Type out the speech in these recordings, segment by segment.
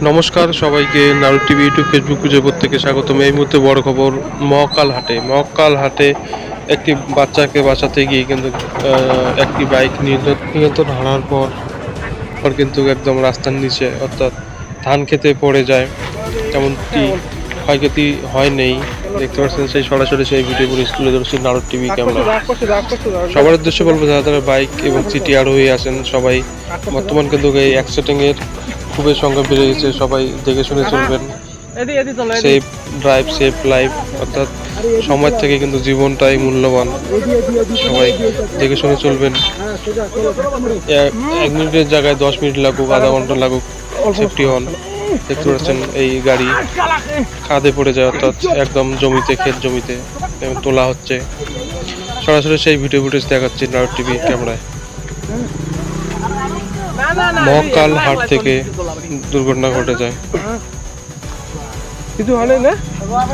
নমস্কার সবাইকে, Narad TV YouTube Facebook পেজের প্রত্যেকে স্বাগতম। এই মুহূর্তে বড় খবর, মহাকাল হাটে একটি বাচ্চাকে বাঁচাতে গিয়ে কিন্তু একটি বাইক নিয়ন্ত্রণ হারানোর পর কিন্তু একদম রাস্তার নিচে অর্থাৎ ধান খেতে পড়ে যায়। তেমনটি ক্ষয়ক্ষতি হয় নেই, দেখতে পাচ্ছেন সেই সরাসরি সেই ভিডিও তুলে ধরেছে নারদ টিভি ক্যামেরা। সবার উদ্দেশ্যে বলবো, যারা যারা বাইক এবং সিটি আরোহী আছেন সবাই, বর্তমান কিন্তু এই অ্যাক্সিডেন্টের খুবই সংখ্যা বেড়ে গেছে। সবাই দেখে শুনে চলবেন। সেফ ড্রাইভ সেফ লাইফ, অর্থাৎ সময় থেকে কিন্তু জীবনটাই মূল্যবান। সবাই দেখে শুনে চলবেন। 1 মিনিটের জায়গায় 10 মিনিট লাগুক, আধা ঘন্টা লাগুক, সেফটি হন। দেখতে পাচ্ছেন এই গাড়ি খাদে পড়ে যায়, অর্থাৎ একদম জমিতে, ক্ষেত জমিতে তোলা হচ্ছে। সরাসরি সেই ভিডিও ফুটেজ দেখাচ্ছি নারদ টিভি ক্যামেরায়। মহাকাল হাট থেকে দুর্ঘটনা ঘটে যায়,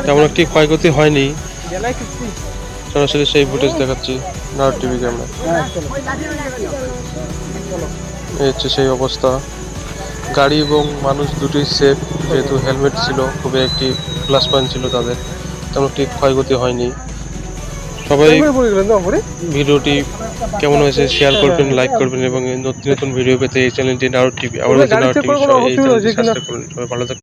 তেমন একটি ক্ষয়ক্ষতি হয়নি। সরাসরি সেই ফুটেজ দেখাচ্ছি নারদ টিভি ক্যামেরায়। এই হচ্ছে সেই অবস্থা। গাড়ি এবং মানুষ দুটোই সেফ, যেহেতু হেলমেট ছিল, খুবই একটি প্লাস পয়েন্ট ছিল তাদের। তেমন একটি ক্ষয়ক্ষতি হয়নি। সবাই ভিডিওটি কেমন হয়েছে শেয়ার করবেন, লাইক করবেন এবং নতুন নতুন ভিডিও পেতে এই চ্যানেলটি নারদ টিভি, এই চ্যানেলটি সাবস্ক্রাইব করুন। সবাই ভালো থাকবেন।